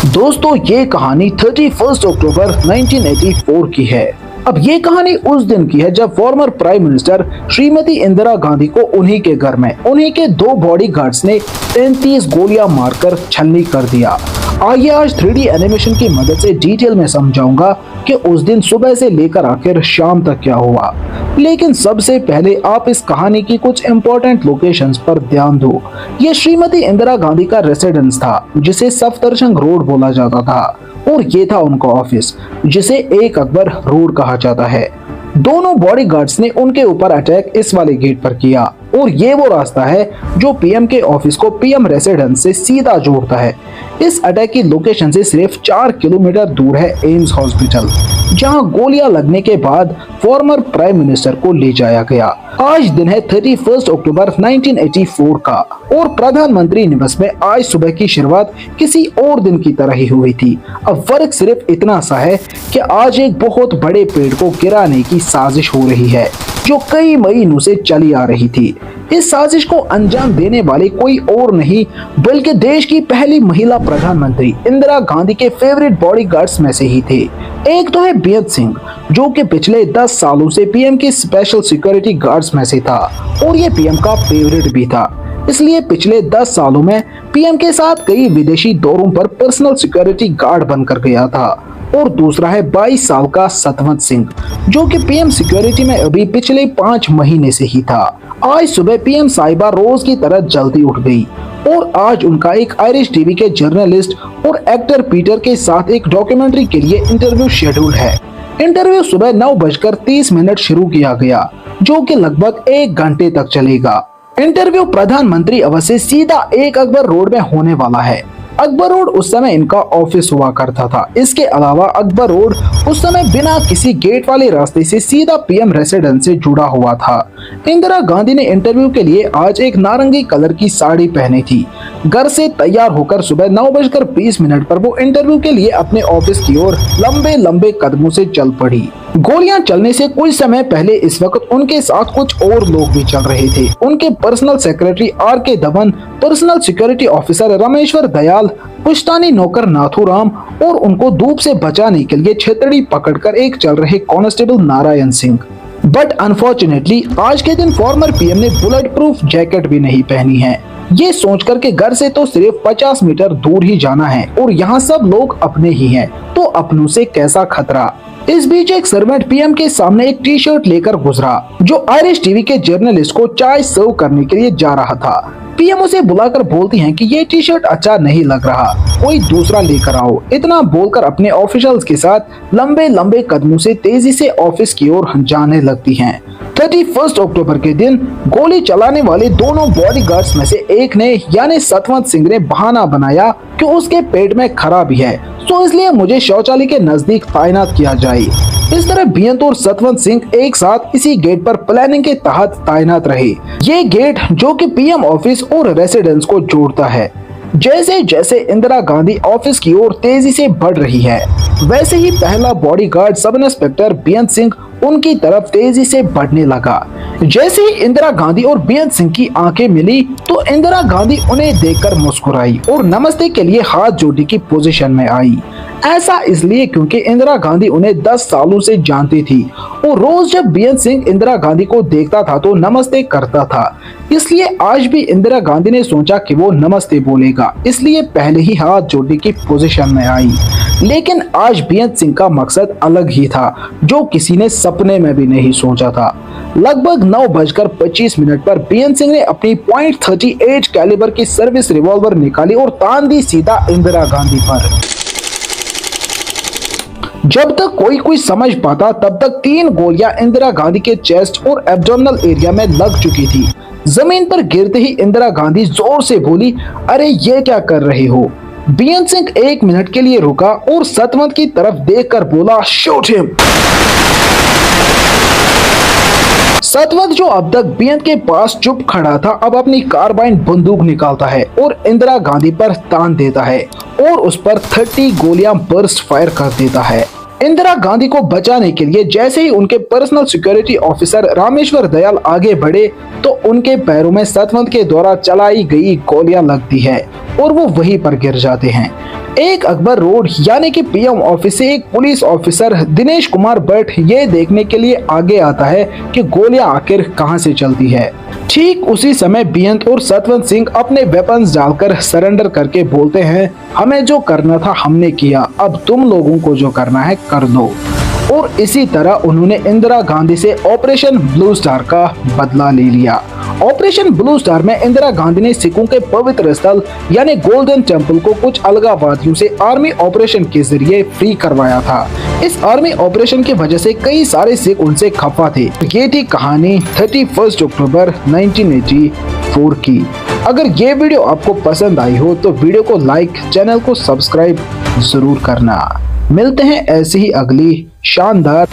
दोस्तों ये कहानी 31 अक्टूबर 1984 की है। अब ये कहानी उस दिन की है जब former prime minister Shrimati Indira Gandhi को उन्हीं के घर में उन्हीं के दो बॉडीगार्ड्स ने 33 गोलियां मारकर छलनी कर दिया। आइए आज 3D एनिमेशन की मदद से डिटेल में समझाऊंगा कि उस दिन सुबह से लेकर आखिर शाम तक क्या हुआ। लेकिन सबसे पहले आप इस कहानी की कुछ इम्पोर्टेंट लोकेशंस पर ध्यान दो। ये श्रीमती इंदिरा गांधी का रेसिडेंस था जिसे सफदरजंग रोड बोला जाता था, और ये था उनका ऑफिस जिसे एक अकबर रोड कहा जाता है। दोनों बॉडीगार्ड्स ने उनके ऊपर अटैक इस वाले गेट पर किया, और ये वो रास्ता है जो पीएम के ऑफिस को पीएम रेसिडेंस से सीधा जोड़ता है। इस अटैक की लोकेशन से सिर्फ 4 किलोमीटर दूर है एम्स हॉस्पिटल, जहां गोलियां लगने के बाद फॉर्मर प्राइम मिनिस्टर को ले जाया गया। आज दिन है 31 अक्टूबर 1984 का, और प्रधानमंत्री निवास में आज सुबह की शुरुआत किसी और दिन की तरह ही हुई थी। अब फर्क सिर्फ इतना सा है कि आज एक बहुत बड़े पेड़ को गिराने की साजिश हो रही है जो कई महीनों से चली आ रही थी। इस साजिश को अंजाम देने वाले कोई और नहीं बल्कि देश की पहली महिला प्रधानमंत्री इंदिरा गांधी के फेवरेट बॉडीगार्ड्स में से ही थे। एक तो है बेअंत सिंह, जो कि पिछले 10 सालों से पीएम के स्पेशल सिक्योरिटी गार्ड्स में से था, और ये पीएम का फेवरेट भी था। इसलिए पिछले 10 सालों में पीएम के साथ कई विदेशी दौरों पर पर्सनल सिक्योरिटी गार्ड बनकर गया था। और दूसरा है 22 साल का सतवंत सिंह, जो कि पीएम सिक्योरिटी में अभी पिछले 5 महीने से ही था। आज सुबह पीएम साहिबा रोज की तरह जल्दी उठ गई, और आज उनका एक आयरिश टीवी के जर्नलिस्ट और एक्टर पीटर के साथ एक डॉक्यूमेंट्री के लिए इंटरव्यू शेड्यूल है। इंटरव्यू सुबह 9:30 शुरू किया गया, जो कि लगभग 1 घंटे तक चलेगा। इंटरव्यू प्रधानमंत्री आवास से सीधा एक अकबर रोड में होने वाला है। अकबर रोड उस समय इनका ऑफिस हुआ करता था। इसके अलावा अकबर रोड उस समय बिना किसी गेट वाले रास्ते से सीधा पीएम रेसिडेंस से जुड़ा हुआ था। इंदिरा गांधी ने इंटरव्यू के लिए आज एक नारंगी कलर की साड़ी पहनी थी। घर से तैयार होकर सुबह 9:20 पर वो इंटरव्यू के लिए अपने ऑफिस की ओर लंबे लंबे कदमों से चल पड़ी। गोलियां चलने से कुछ समय पहले इस वक्त उनके साथ कुछ और लोग भी चल रहे थे। उनके personal secretary R K. Dhawan, personal security officer Rameshwar Dayal, पुश्तैनी नौकर नाथूराम, और उनको धूप से बचाने के लिए छतरी पकड़कर एक चल रहे constable Narayan Singh. But unfortunately आज के दिन फॉर्मर पीएम ने बुलेट प्रूफ जैकेट भी नहीं पहनी है। ये सोचकर के घर से तो सिर्फ 50 मीटर दूर ही जाना है, और यहाँ सब लोग अपने ही हैं, तो अपनों से कैसा खतरा। इस बीच एक सर्वेंट पीएम के सामने एक टी शर्ट लेकर गुजरा, जो आयरिश टीवी के जर्नलिस्ट को चाय सर्व करने के लिए जा रहा था। पीएम उसे बुलाकर बोलती हैं कि ये टी शर्ट अच्छा नहीं लग रहा, कोई दूसरा लेकर आओ। इतना बोलकर अपने ऑफिशियल्स के साथ लंबे लंबे कदमों से तेजी से ऑफिस की ओर जाने लगती हैं। 31 अक्टूबर के दिन गोली चलाने वाले दोनों बॉडीगार्ड्स में से एक ने यानी सतवंत सिंह ने बहाना बनाया कि उसके पेट में खराबी है, तो इसलिए मुझे शौचालय के नजदीक तैनात किया जाए। इस तरह बेअंत और सतवंत सिंह एक साथ इसी गेट पर प्लानिंग के तहत तैनात रहे। ये गेट जो कि पीएम ऑफिस और रेसिडेंस को जोड़ता है। जैसे जैसे इंदिरा गांधी ऑफिस की ओर तेजी से बढ़ रही है, वैसे ही पहला बॉडीगार्ड सब इंस्पेक्टर बेअंत सिंह उनकी तरफ तेजी से बढ़ने लगा। जैसे ही इंदिरा गांधी और बेअंत सिंह की आंखें मिली, तो इंदिरा गांधी उन्हें देखकर मुस्कुराई और नमस्ते के लिए हाथ जोड़ने की पोजीशन में आई। ऐसा इसलिए क्योंकि इंदिरा गांधी उन्हें 10 सालों से जानती थी, और रोज जब बेअंत सिंह इंदिरा गांधी को देखता था तो नमस्ते करता था। इसलिए आज भी इंदिरा गांधी ने सोचा कि वो नमस्ते बोलेगा, इसलिए पहले ही हाथ जोड़ने की पोजीशन में आई। लेकिन आज बेअंत सिंह का मकसद अलग ही था, जो किसी ने सपने में भी नहीं सोचा था। लगभग 9:25 पर बेअंत सिंह ने अपनी .38 कैलिबर की सर्विस रिवॉल्वर निकाली और तान दी सीधा इंदिरा गांधी पर। जब तक कोई समझ पाता, तब तक 3 गोलियां इंदिरा गांधी के चेस्ट और एब्डोमिनल एरिया में लग चुकी थी। जमीन पर गिरते ही इंदिरा गांधी जोर से बोली, अरे ये क्या कर रहे हो। बेअंत सिंह 1 मिनट के लिए रुका और सतवंत की तरफ देखकर बोला, शूट हिम। सतवंत, जो अब तक बेअंत के पास चुप खड़ा था, अब अपनी कार्बाइन बंदूक निकालता है और इंदिरा गांधी पर तान देता है और उस पर 30 गोलियां बर्स्ट फायर कर देता है। इंदिरा गांधी को बचाने के लिए जैसे ही उनके personal security officer Rameshwar Dayal आगे बढ़े, तो उनके पैरों में सतवंत के द्वारा चलाई गई गोलियां लगती है और वो वहीं पर गिर जाते हैं। एक अकबर रोड यानी कि पीएम ऑफिस से एक पुलिस ऑफिसर दिनेश कुमार भट्ट ये देखने के लिए आगे आता है कि गोलियां आखिर कहां से चलती है। ठीक उसी समय बेअंत और सतवंत सिंह अपने वेपन्स डालकर सरेंडर करके बोलते हैं, हमें जो करना था हमने किया, अब तुम लोगों को जो करना है कर दो। और इसी तरह उन्होंने इंदिरा गांधी से ऑपरेशन ब्लू स्टार का बदला ले लिया। ऑपरेशन ब्लू स्टार में इंदिरा गांधी ने सिखों के पवित्र स्थल यानी गोल्डन टेम्पल को कुछ अलगाववादियों से आर्मी ऑपरेशन के जरिए फ्री करवाया था। इस आर्मी ऑपरेशन की वजह से कई सारे सिख उनसे खफा थे। ये थी कहानी 31 अक्टूबर 1984 की। अगर ये वीडियो आपको पसंद आई हो तो वीडियो को लाइक, चैनल को सब्सक्राइब जरूर करना। मिलते हैं ऐसी ही अगली शानदार